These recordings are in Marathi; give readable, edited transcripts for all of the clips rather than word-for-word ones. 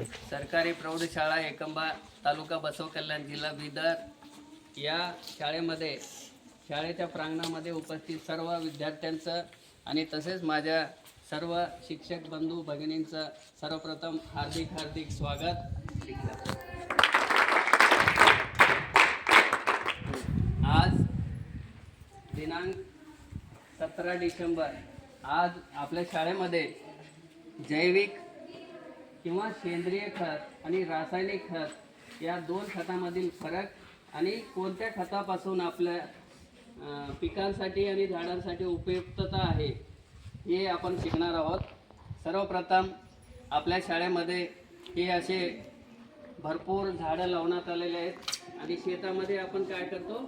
सरकारी प्रौढशाळा एकंबा तालुका बसवकल्याण जिल्हा बिदर या शाळेच्या प्रांगणामध्ये उपस्थित सर्व विद्यार्थ्यांचं आणि तसेच माझ्या सर्व शिक्षक बंधू भगिनींचं सर्वप्रथम हार्दिक स्वागत। आज दिनांक 17 डिसेंबर आज आपल्या शाळेमध्ये जैविक किंवा सेंद्रिय खत आणि रासायनिक खत या दोन खतामधील फरक आणि कोणत्या खतापासून आपल्या पिकांसाठी आणि झाडांसाठी उपयुक्तता आहे हे आपण शिकणार आहोत। सर्वप्रथम आपल्या शाळेमध्ये हे असे भरपूर झाडं लावण्यात आलेले आहेत आणि शेतामध्ये आपण काय करतो,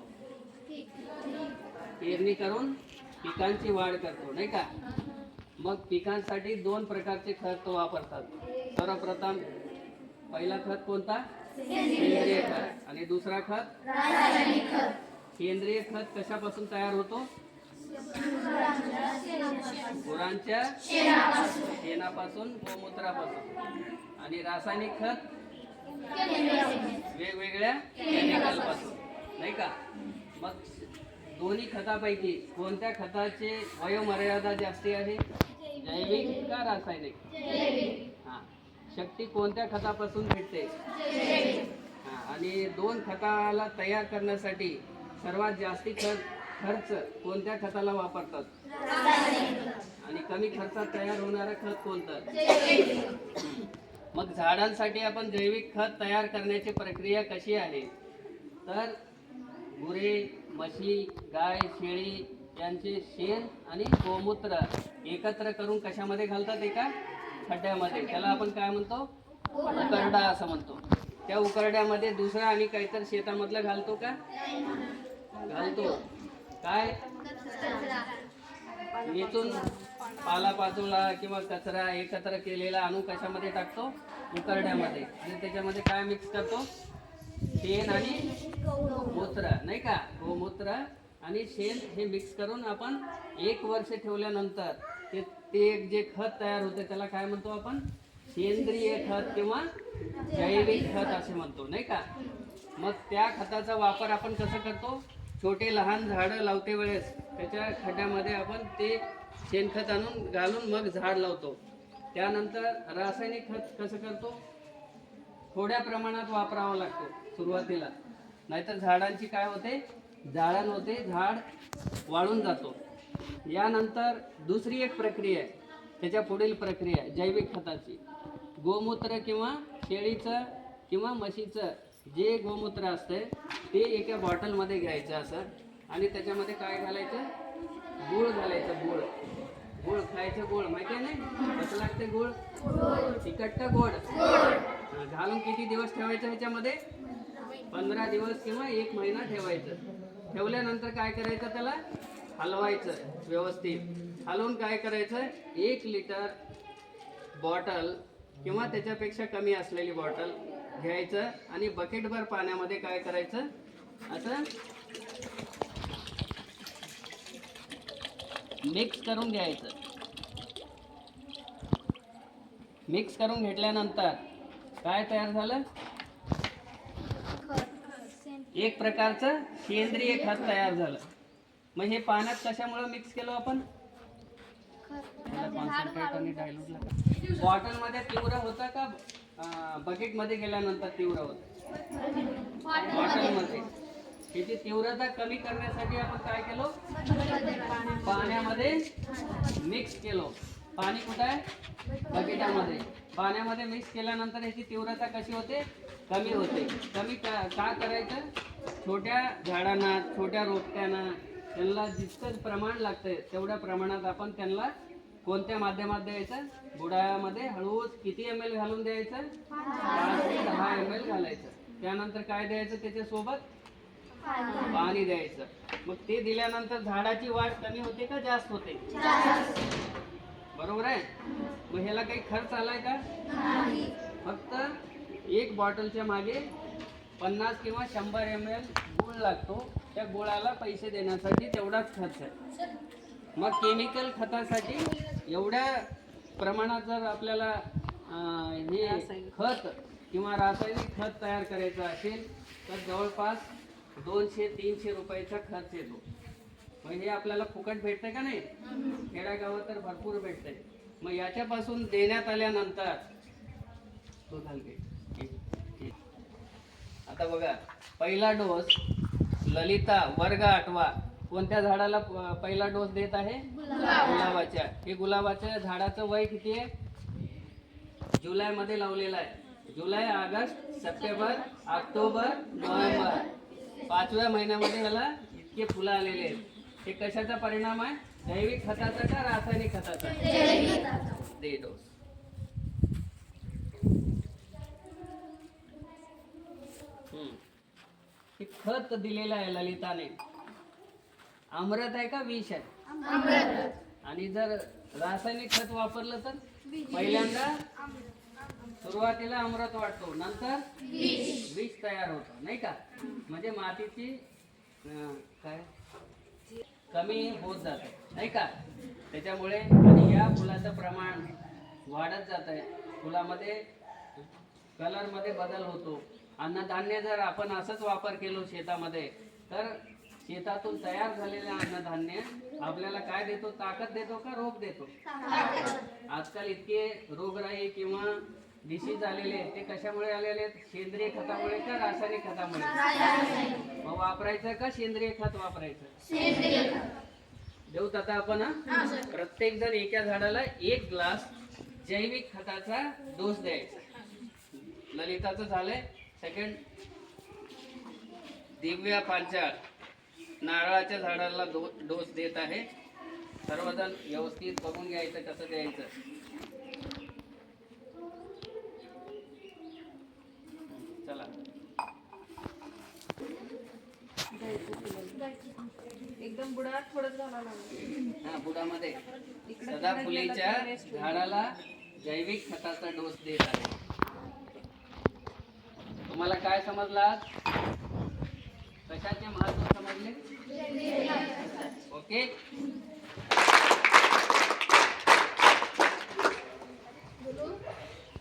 पेरणी करून पिकांची वाढ करतो, नाही का। मग पिकांसाठी दोन प्रकारचे खत वापरतात। सर्वप्रथम पहिला खत कोणता, सेंद्रिय खत, आणि दुसरा खत रासायनिक खत। सेंद्रिय खत कशापासून तयार होतो, गुरांच्या शेणापासून, गोमूत्रापासून, आणि रासायनिक खत वेगवेगळ्या केमिकलपासून, नाही का। मग दोन्ही खतापैकी कोणत्या खताचे वयोमर्यादा जास्ती आहे, जैविक का रासायनिक? हां, शक्ती कोणत्या खतापासून भेटते? हां, आणि दोन खताला तयार करण्यासाठी सर्वात जास्ती खर्च कोणत्या खताला वापरतात, आणि कमी खर्चात तयार होणारं खत कोणतं? मग झाडांसाठी आपण जैविक खत तयार करण्याची प्रक्रिया कशी आहे, तर गुरे, म्हशी, गाय, शेळी यांचे शेण आणि गोमूत्र एकत्र करून कशामध्ये घालतात, एका खड्ड्यामध्ये, त्याला आपण काय म्हणतो, उकरडा असं म्हणतो। त्या उकरड्यामध्ये दुसरा आणि काहीतरी शेतामधलं घालतो का, घालतो, काय वेचून पालापाचोळा किंवा कचरा एकत्र केलेला आणून कशामध्ये टाकतो, उकरड्यामध्ये, आणि त्याच्यामध्ये काय मिक्स करतो, शेण आणि मूत्र, नाही का, गोमूत्र आणि शेण हे मिक्स करून आपण 1 वर्ष ठेवल्यानंतर ते जे खत तयार होते त्याला काय म्हणतो आपण, सेंद्रिय खत किंवा जैविक खत असे म्हणतो, नाही का। मग त्या खताचा वापर आपण कसं करतो, छोटे लहान झाडं लावते वेळेस त्याच्या खड्ड्यामध्ये आपण ते शेणखत आणून घालून मग झाड लावतो। त्यानंतर रासायनिक खत कसं करतो, थोड्या प्रमाणात वापरावं लागतो सुरुवातीला, नाहीतर झाडांची काय होते, जाळण होते, झाड वाळून जातो। यानंतर दुसरी एक प्रक्रिया आहे, त्याच्या पुढील प्रक्रिया जैविक खताची। गोमूत्र किंवा शेळीचं किंवा म्हशीचं जे गोमूत्र असते ते एका बॉटलमध्ये घ्यायचं असं, आणि त्याच्यामध्ये काय घालायचं, गूळ घालायचं, गूळ खायचं, गूळ माहिती आहे ना कसं लागते, गूळ तिखट का गोड, घालून किती दिवस ठेवायचं ह्याच्यामध्ये, 15 दिवस किंवा 1 महिना ठेवायचं। ठेवल्यानंतर काय करायचं, त्याला हलवायचं व्यवस्थित, हलवून काय करायचं, 1 लिटर बॉटल किंवा त्याच्यापेक्षा कमी असलेली बॉटल घ्यायचं आणि बकेटभर पाण्यामध्ये काय करायचं, असं मिक्स करून घ्यायचं। मिक्स करून घेतल्यानंतर काय तयार झालं, एक प्रकारचं सेंद्रिय खत तयार झालं। मग हे पाण्यात कशामुळे मिक्स केलं आपण, बॉटल मध्ये तीव्र होतं का बकेट मध्ये गेल्यानंतर तीव्र होतं, बॉटल मध्ये। त्याची तीव्रता कमी करण्यासाठी आपण काय केलो, पाण्यामध्ये मिक्स केलो। पाणी कुठं आहे, बकेटामध्ये, पाण्यामध्ये मिक्स केल्यानंतर याची तीव्रता कशी होते, कमी होते। कमी का करायचं, छोट्या झाडांना, छोट्या रोपट्यांना त्यांना जितकं प्रमाण लागतंय तेवढ्या प्रमाणात आपण त्यांना कोणत्या माध्यमात द्यायचं, बुडामध्ये हळूच किती ml घालून द्यायचं, 5 ते 10 ml घालायचं। त्यानंतर काय द्यायचं, त्याच्यासोबत पाणी द्यायचं। मग ते दिल्यानंतर झाडाची वाढ कमी होते का जास्त होते, बरोबर आहे। मग ह्याला काही खर्च आलाय का, फक्त 1 बॉटलच्या मागे 50 किंवा 100 ml गुळ लागतो, त्या गुळाला पैसे देण्यासाठी तेवढाच खर्च आहे। मग केमिकल खतासाठी एवढ्या प्रमाणात जर आपल्याला हे खत किंवा रासायनिक खत तयार करायचं असेल तर जवळपास 200-300 रुपयाचा खर्च येतो. म्हणजे आपल्याला फुकट भेटते का नाही? खेड्यागावात तर भरपूर भेटते. मग याच्यापासून देण्यात आल्यानंतर तो घालते. आता बघा, पहिला डोस ललिता वर्ग 8वा कोणत्या झाडाला पहिला डोस देत आहे? गुलाबाच्या. हे गुलाबाच्या झाडाचं वय किती आहे? जुलै मध्ये लावलेलं आहे. जुलै, ऑगस्ट, सप्टेंबर, ऑक्टोबर, नोव्हेंबर 5व्या महिन्यामध्ये ह्याला इतके फुलं आलेले आहेत. हे कशाचा परिणाम आहे? जैविक खताचा का रासायनिक खताचा? दे डोस. हे खत दिलेलं आहे ललिताने. अमृत आहे का विष आहे? आणि जर रासायनिक खत वापरलं तर पहिल्यांदा सुरुवातीला अमृत वाटतो, नंतर विष तयार होतं, नाही का? म्हणजे मातीची काय कमी होत जाते, नाही का? त्याच्यामुळे आणि या फुलाचं प्रमाण वाढत जात आहे. फुलामध्ये कलर मध्ये बदल होतो. अन्नधान्य जर आपण असंच वापर केलो शेतामध्ये तर शेतातून तयार झालेलं अन्नधान्य आपल्याला काय देतो? ताकद देतो का रोग देतो? आजकाल इतके रोगराई किंवा डिसीज आलेले आहेत, ते कशामुळे आलेले आहेत? सेंद्रिय खतामुळे का रासायनिक खतामुळे? मग वापरायचं का सेंद्रिय खत वापरायचं? देऊत आता आपण प्रत्येक जण एका झाडाला 1 ग्लास जैविक खताचा डोस द्यायचा. ललिताचं झालंय. सेकंड दिव्या पांचाळ नारळाच्या झाडाला डोस देत आहे. सर्वजण व्यवस्थित बघून घ्यायचं कसं द्यायचं. चला, एकदम बुडात थोडं झाला लागलं. हा, बुडामध्ये सदाफुलीच्या झाडाला जैविक खताचा डोस देत आहे. तुम्हाला काय समजला? कशाचे महत्व समजले? ओके.